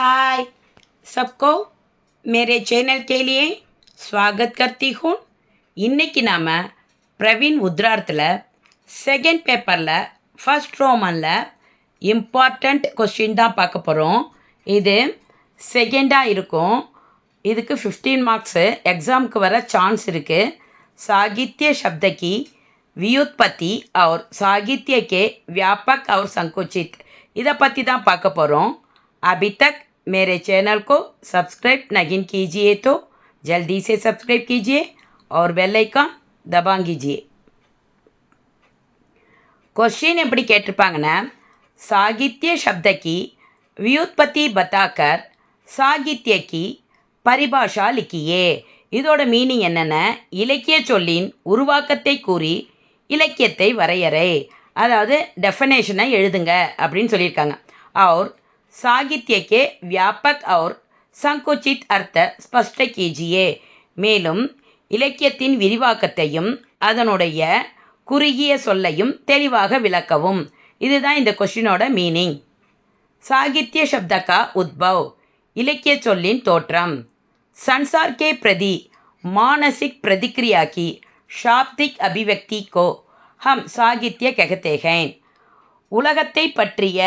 हाय सबको मेरे चैनल के लिए स्वागत करती हूँ. இன்னைக்கு நாம் பிரவீன் உத்ரார்த்தில் செகண்ட் பேப்பரில் ஃபர்ஸ்ட் ரோமனில் இம்பார்ட்டண்ட் கொஸ்டின் தான் பார்க்க போகிறோம். இது செகண்டாக இருக்கும். இதுக்கு 15 மார்க்ஸு எக்ஸாமுக்கு வர சான்ஸ் இருக்குது. साहित्य शब्द की व्युत्पत्ति और साहित्य के व्यापक और संकुचित इதை பற்றி தான் பார்க்க போகிறோம். अभी तक मेरे चैनल को सब्सक्राइब नहीं कीजिए तो जल्दी से सब्सक्राइब कीजिए और बेल आइकन दबा कीजिए. क्वेश्चन எப்படி கேட்டிருப்பாங்கன்னா, साहित्य शब्द की व्युत्पत्ति बताकर साहित्य की परिभाषा लिखिए. இதோட மீனிங் என்னென்ன, இலக்கிய சொல்லின் உருவாக்கத்தை கூறி இலக்கியத்தை வரையறை, அதாவது டெஃபனேஷனை எழுதுங்க அப்படின்னு சொல்லியிருக்காங்க. और साहित्य के व्यापक और संकुचित अर्थ स्पष्ट कीजिए. மேலும் இலக்கியத்தின் விரிவாக்கத்தையும் அதனுடைய குறுகிய சொல்லையும் தெளிவாக விளக்கவும். இதுதான் இந்த கொஸ்டினோட மீனிங். साहित्य शब्द का उद्भव, இலக்கிய சொல்லின் தோற்றம். संसार के प्रति मानसिक प्रतिक्रिया की शाब्दिक अभिव्यक्ति को हम साहित्य कहते हैं. உலகத்தை பற்றிய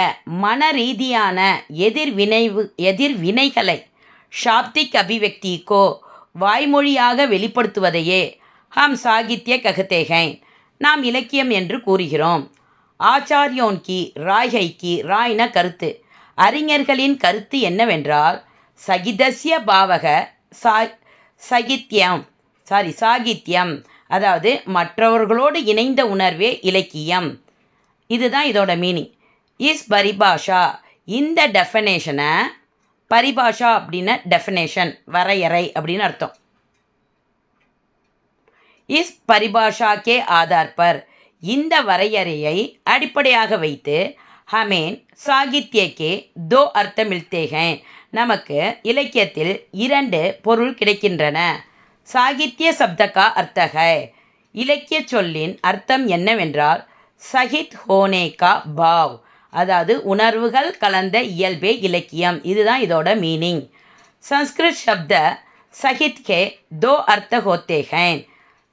மன ரீதியான எதிர்வினைகளை ஷாப்திக் அபிவக்திக்கோ வாய்மொழியாக வெளிப்படுத்துவதையே ஹம் சாகித்ய கஹத்தே நாம் இலக்கியம் என்று கூறுகிறோம். ஆச்சாரியோன் கி ராய்கை கி ராய்ன கருத்து, அறிஞர்களின் கருத்து என்னவென்றால், சகிதஸ்ய பாவக சாகித்யம், அதாவது மற்றவர்களோடு இணைந்த உணர்வே இலக்கியம். இதுதான் இதோட மீனிங். இஸ் பரிபாஷா, இந்த டெஃபனேஷனை, பரிபாஷா அப்படின்னா டெஃபனேஷன், வரையறை அப்படின்னு அர்த்தம். இஸ் பரிபாஷா கே ஆதார் பர், இந்த வரையறையை அடிப்படையாக வைத்து ஹமேன் சாகித்யக்கே தோ அர்த்தம் மில்தே ஹைன், நமக்கு இலக்கியத்தில் 2 பொருள் கிடைக்கின்றன. சாகித்ய சப்தகா அர்த்தகை, இலக்கிய சொல்லின் அர்த்தம் என்னவென்றால் சஹித் ஹோனே கா பாவ், அதாவது உணர்வுகள் கலந்த இயல்பே இலக்கியம். இதுதான் இதோட மீனிங். சம்ஸ்கிருத் சப்த சஹித் கே தோ அர்த்த ஹோத்தே ஹைன்,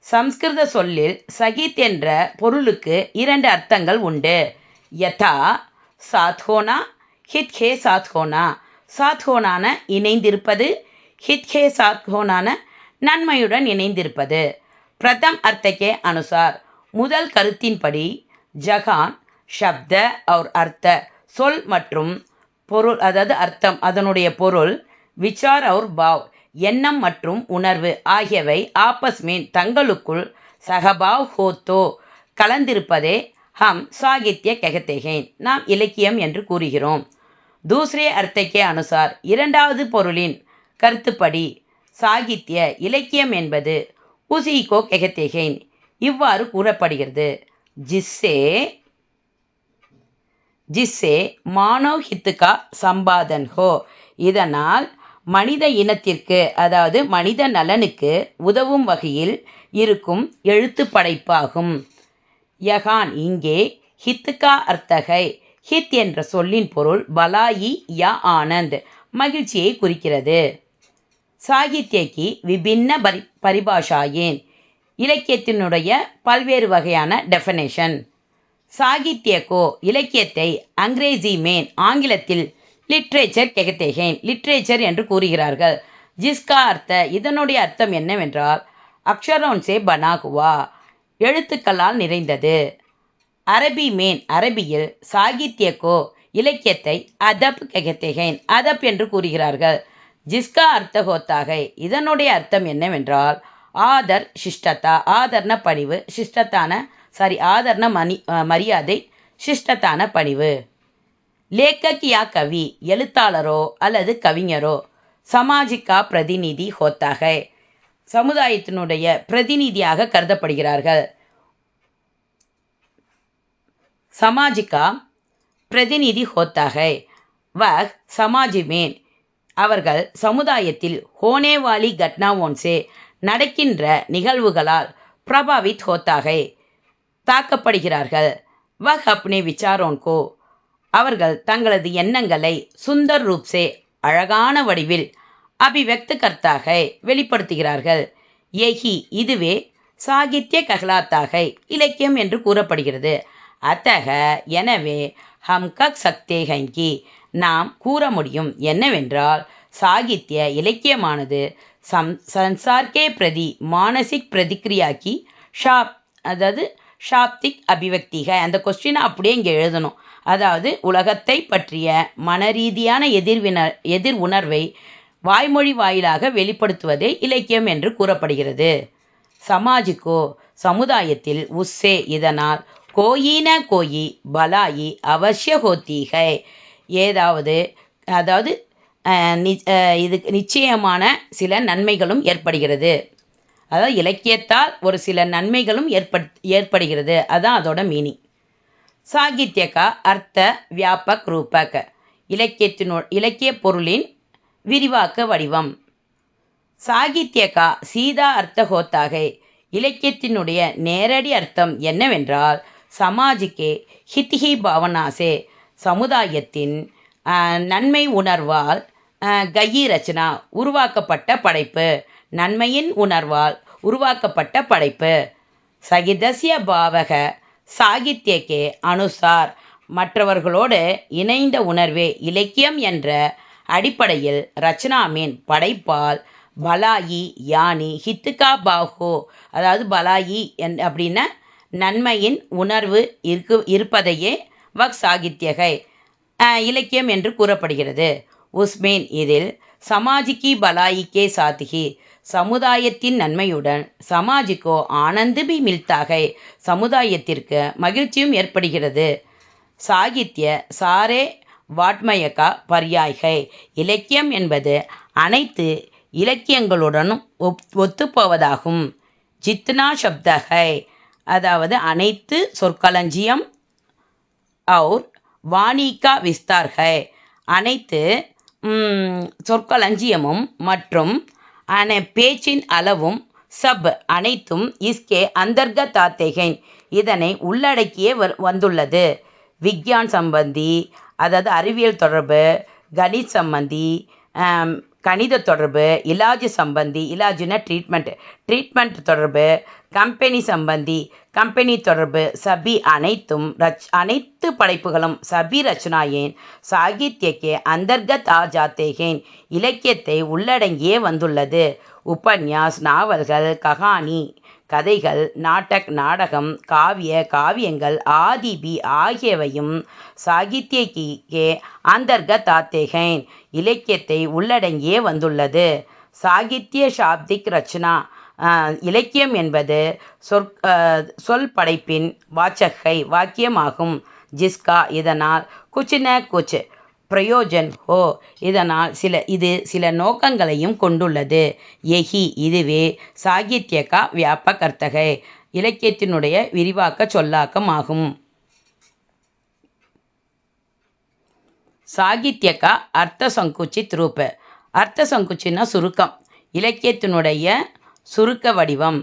சம்ஸ்கிருத சொல்லில் சஹித் என்ற பொருளுக்கு 2 அர்த்தங்கள் உண்டு. யதா சாத் ஹோனா, ஹித் ஹே சாத் ஹோனா, சாத் ஹோனான இணைந்திருப்பது, ஹித் ஹே சாத் ஹோனான நன்மையுடன் இணைந்திருப்பது. பிரதம் அர்த்தக்கே அனுசார், முதல் கருத்தின்படி ஜகான் ஷப்த और அர்த்த, சொல் மற்றும் பொருள், அதாவது அர்த்தம், அதனுடைய பொருள், விசார் और பாவ், எண்ணம் மற்றும் உணர்வு ஆகியவை ஆப்பஸ்மேன் தங்களுக்குள் சகபாவ் ஹோத்தோ கலந்திருப்பதே ஹம் சாகித்ய கஹத்தேகேன், நாம் இலக்கியம் என்று கூறுகிறோம். தூசரே அர்த்தக்கே அனுசார், இரண்டாவது பொருளின் கருத்துப்படி சாகித்ய இலக்கியம் என்பது உசிகோ கஹத்தேகேன், இவ்வாறு கூறப்படுகிறது. ஜிஸ்ஸே மானவ் ஹித்துக்கா சம்பாதன் ஹோ, இதனால் மனித இனத்திற்கு, அதாவது மனித நலனுக்கு உதவும் வகையில் இருக்கும் எழுத்து படைப்பாகும். யகான், இங்கே, ஹித்துக்கா அர்த்தகை, ஹித் என்ற சொல்லின் பொருள் பலாயி யா ஆனந்த், மகிழ்ச்சியை குறிக்கிறது. சாகித்யக்கு விபின்ன பரிபாஷாயேன், இலக்கியத்தினுடைய பல்வேறு வகையான டெஃபனேஷன். சாகித்யக்கோ, இலக்கியத்தை அங்கிரேசி மேன், ஆங்கிலத்தில் லிட்ரேச்சர் கெகத்தேகேன், லிட்ரேச்சர் என்று கூறுகிறார்கள். ஜிஸ்கா அர்த்த, இதனுடைய அர்த்தம் என்னவென்றால் அக்ஷரோன்சே பனா ஹுவா, எழுத்துக்களால் நிறைந்தது. அரபி மேன், அரபியில் சாகித்யக்கோ இலக்கியத்தை அதப் கெகத்தேகேன், அதப் என்று கூறுகிறார்கள். ஜிஸ்கா அர்த்த ஹோத்தாகை, இதனுடைய அர்த்தம் என்னவென்றால் ஆதர் சிஷ்டதா, ஆதர்ன பணிவு, சிஷ்டத்தான ஆதர்ன மரியாதை, சிஷ்டத்தான பணிவு. லேக்கக் யா கவி, எழுத்தாளரோ அல்லது கவிஞரோ சமாஜிக்கா பிரதிநிதி ஹோத்தாகை, சமுதாயத்தினுடைய பிரதிநிதியாக கருதப்படுகிறார்கள். சமாஜிக்கா பிரதிநிதி ஹோத்தாகை வஹ் சமாஜிமேன், அவர்கள் சமுதாயத்தில் ஹோனேவாலி கட்னாவோன்சே, நடக்கின்ற நிகழ்வுகளால் பிரபாவித் ஹோத்தாகை, தாக்கப்படுகிறார்கள். வஹ் அப்னே விசாரோன்கோ, அவர்கள் தங்களது எண்ணங்களை சுந்தர் ரூப்சே, அழகான வடிவில் அபிவக்த கர்த்தாக வெளிப்படுத்துகிறார்கள். யஹி இதுவே சாகித்ய கஹ்லாத்தாக இலக்கியம் என்று கூறப்படுகிறது. அத்தக எனவே ஹம் கக் சக்தே ஹங்கி நாம் கூற முடியும் என்னவென்றால் சாகித்ய இலக்கியமானது சன்சார்கே பிரதி மானசிக் பிரதிக்ரியாக்கி அதாவது ஷாப்திக் அபிவக்திக. அந்த கொஸ்டினை அப்படியே இங்கே எழுதணும். அதாவது உலகத்தை பற்றிய மனரீதியான எதிர் உணர்வை வாய்மொழி வாயிலாக வெளிப்படுத்துவதே இலக்கியம் என்று கூறப்படுகிறது. சமாஜிக்கோ சமுதாயத்தில் உஸ்ஸே இதனால் கோயின கோயி பலாயி அவசிய ஹோத்தீகை அதாவது இது நிச்சயமான சில நன்மைகளும் ஏற்படுகிறது. அதாவது இலக்கியத்தால் ஒரு சில நன்மைகளும் ஏற்படுகிறது. அதுதான் அதோட மீனிங். சாகித்யகா அர்த்த வியாபக் ரூபக் இலக்கிய பொருளின் விரிவாக்க வடிவம். சாகித்யகா சீதா அர்த்த ஹோத்தாகை இலக்கியத்தினுடைய நேரடி அர்த்தம் என்னவென்றால் சமாஜிக்கே ஹித்ஹி பாவனாசே சமுதாயத்தின் நன்மை உணர்வால் கயி ரச்சனா உருவாக்கப்பட்ட படைப்பு. நன்மையின் உணர்வால் உருவாக்கப்பட்ட படைப்பு. சகிதஸ்ய பாவக சாகித்யக்கே அனுசார் மற்றவர்களோடு இணைந்த உணர்வே இலக்கியம் என்ற அடிப்படையில் ரச்சனாமின் படைப்பால் பலாயி யானி ஹித்துகா பாஹோ அதாவது பலாயி அப்படின்னா நன்மையின் உணர்வு இருப்பதையே வக் சாகித்யகை இலக்கியம் என்று கூறப்படுகிறது. உஸ்மேன் இதில் சமாஜிக்கி பலாயிக்கே சாத்திகி சமுதாயத்தின் நன்மையுடன் சமாஜிக்கோ ஆனந்து மில்தாகை சமுதாயத்திற்கு மகிழ்ச்சியும் ஏற்படுகிறது. சாகித்ய சாரே வாட்மயகா பர்யாய்கை இலக்கியம் என்பது அனைத்து இலக்கியங்களுடனும் ஒத்துப்போவதாகும். ஜித்னா சப்தகை அதாவது அனைத்து சொற்களஞ்சியம் और வாணிகா விஸ்தார்கை அனைத்து சொற்களஞ்சியமும் மற்றும் பேச்சின் அளவும் சப் அனைத்தும் இஸ்கே அந்தர்கத் ஆத்தேகை இதனை உள்ளடக்கியே வந்துள்ளது. விக்யான் சம்பந்தி அதாவது அறிவியல் தொடர்பு, கணித் சம்பந்தி கணித தொடர்பு, இலாஜ் சம்பந்தி இலாஜுனா ட்ரீட்மெண்ட் தொடர்பு, கம்பெனி சம்பந்தி கம்பெனி தொடர்பு சபி அனைத்து படைப்புகளும் சபி ரச்சனாயேன் சாகித்யக்கே அந்தர்கத் ஆ ஜாத்தேகேன் இலக்கியத்தை உள்ளடங்கியே வந்துள்ளது. உபன்யாஸ் நாவல்கள், கஹானி கதைகள், நாடகம், காவியங்கள் ஆதிபி ஆகியவையும் சாகித்யக்கே அந்தர்கத் ஆத்தேகேன் இலக்கியத்தை உள்ளடங்கியே வந்துள்ளது. சாகித்ய சாப்திக் ரச்சனா இலக்கியம் என்பது சொல் படைப்பின் வாக்கியமாகும். ஜிஸ்கா இதனால் குச் ந குச் பிரயோஜன் ஹோ இதனால் சில நோக்கங்களையும் கொண்டுள்ளது. யஹி இதுவே சாகித்யகா வியாபக் அர்த்தகை இலக்கியத்தினுடைய விரிவாக்க சொல்லாக்கமாகும். சாகித்யகா அர்த்த சங்குச்சித் ரூப அர்த்த சங்குச்சின்னா சுருக்கம். இலக்கியத்தினுடைய சுருக்க வடிவம்.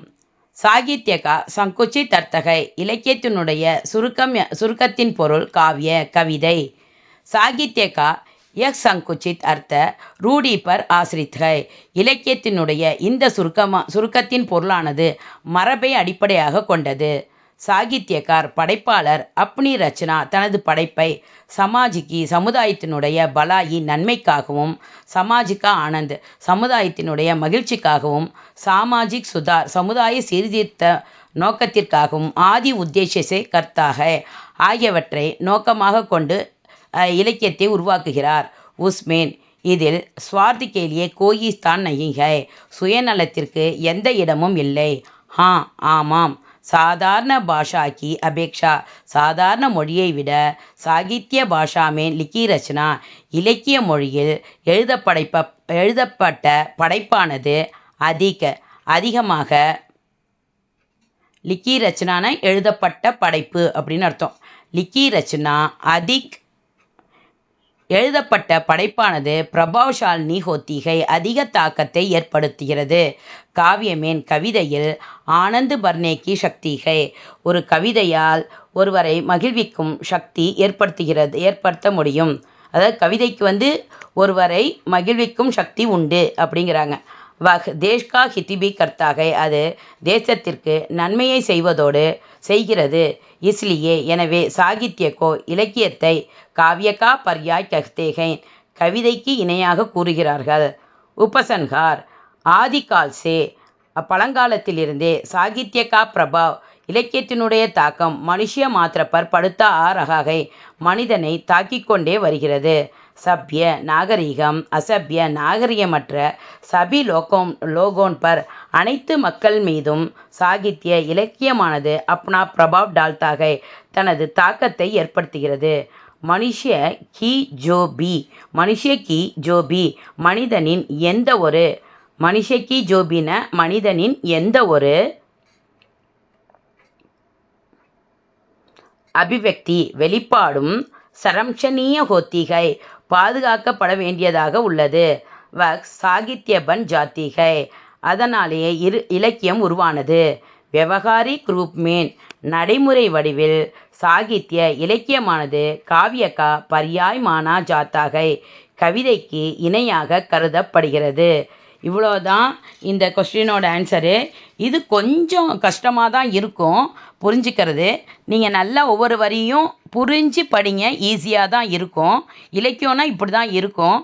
சாகித்யகா சங்குச்சித் அர்த்தகை இலக்கியத்தினுடைய சுருக்கத்தின் பொருள் கவிதை. சாகித்யகா யக் சங்குச்சித் அர்த்த ரூடி பர் ஆசிரித்கை இலக்கியத்தினுடைய இந்த சுருக்கத்தின் பொருளானது மரபை அடிப்படையாக கொண்டது. சாகித்யகார் படைப்பாளர் அப்னி ரச்சனா தனது படைப்பை சமாஜிக்கு சமுதாயத்தினுடைய பலாயி நன்மைக்காகவும், சமாஜிகா ஆனந்த் சமுதாயத்தினுடைய மகிழ்ச்சிக்காகவும், சாமாஜிக் சுதார் சமுதாய சீர்திருத்த நோக்கத்திற்காகவும், ஆதி உத்தேசே கர்த்தாக ஆகியவற்றை நோக்கமாக கொண்டு இலக்கியத்தை உருவாக்குகிறார். உஸ்மேன் இதில் ஸ்வார்த் கேலியே கோயி ஸ்தான் நஹி ஹை சுயநலத்திற்கு எந்த இடமும் இல்லை. ஆமாம் சாதாரண பாஷா கி அபேக்ஷா சாதாரண மொழியை விட சாகித்ய பாஷா மேன் லிக்கி ரச்சனா இலக்கிய மொழியில் எழுதப்பட்ட படைப்பானது அதிகமாக லிக்கி ரச்சனான எழுதப்பட்ட படைப்பு அப்படின்னு அர்த்தம். லிக்கி ரச்சனா எழுதப்பட்ட படைப்பானது பிரபாவசாலினி ஹோத்திகை அதிக தாக்கத்தை ஏற்படுத்துகிறது. காவியமேன் கவிதையில் ஆனந்து பர்னேக்கி சக்திகை ஒரு கவிதையால் ஒருவரை மகிழ்விக்கும் சக்தி ஏற்படுத்த முடியும். அதாவது கவிதைக்கு வந்து ஒருவரை மகிழ்விக்கும் சக்தி உண்டு அப்படிங்கிறாங்க. தேஷ் கா ஹித் பி கர்த்தா ஹை, அது தேசத்திற்கு நன்மையை செய்வதோடு செய்கிறது. இஸ்லியே, எனவே சாகித்ய கோ, இலக்கியத்தை காவிய கா பர்யாய் கஹ்தே ஹை, கவிதைக்கு இணையாக கூறுகிறார்கள். உபசன்ஹார், ஆதிகால் சே, பழங்காலத்திலிருந்தே சாகித்ய கா பிரபாவ், இலக்கியத்தினுடைய தாக்கம் மனுஷிய மாத்திர பர் படுத்தா ஆ ரஹா ஹை, மனிதனை தாக்கிக் கொண்டே வருகிறது. சப்ய நாகரிகம் அசப்ய நாகரிகமற்ற சபி லோகோன் பர், அனைத்து மக்கள் மீதும் சாகித்ய இலக்கியமானது அப்னா பிரபாவ் டால்தா ஹை, தனது தாக்கத்தை ஏற்படுத்துகிறது. மனுஷ்ய கி ஜோபி, மனுஷ்ய கி ஜோபி, மனிதனின் எந்த ஒரு, மனுஷ்ய கி ஜோபின மனிதனின் எந்த ஒரு அபிவக்தி வெளிப்பாடும் சரம்சனீய ஹோத்திகை, பாதுகாக்கப்பட வேண்டியதாக உள்ளது. வக்ஸ் சாகித்ய பன் ஜாத்திகை, அதனாலேயே இலக்கியம் உருவானது. விவகாரிக் ரூப் மேன், நடைமுறை வடிவில் சாகித்ய இலக்கியமானது காவியக்கா பர்யாய் மானா ஜாத்தாகை, கவிதைக்கு இணையாக கருதப்படுகிறது. இவ்வளோதான் இந்த கொஸ்டினோட ஆன்சரு. இது கொஞ்சம் கஷ்டமாக தான் இருக்கும் புரிஞ்சுக்கிறது. நீங்கள் நல்லா ஒவ்வொரு வரியும் புரிஞ்சு படிங்க, ஈஸியாக தான் இருக்கும். இலக்கியம்னா இப்படி தான் இருக்கும்.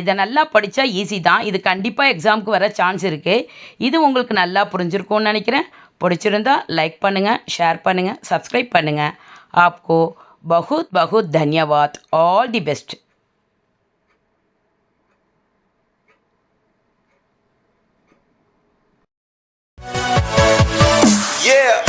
இதை நல்லா படித்தா ஈஸி தான். இது கண்டிப்பாக எக்ஸாமுக்கு வர சான்ஸ் இருக்குது. இது உங்களுக்கு நல்லா புரிஞ்சிருக்கும்னு நினைக்கிறேன். பிடிச்சிருந்தா லைக் பண்ணுங்கள், ஷேர் பண்ணுங்கள், சப்ஸ்கிரைப் பண்ணுங்கள். ஆப்கோ பகுத் பகுத் தன்யவாத். All the best. Yeah.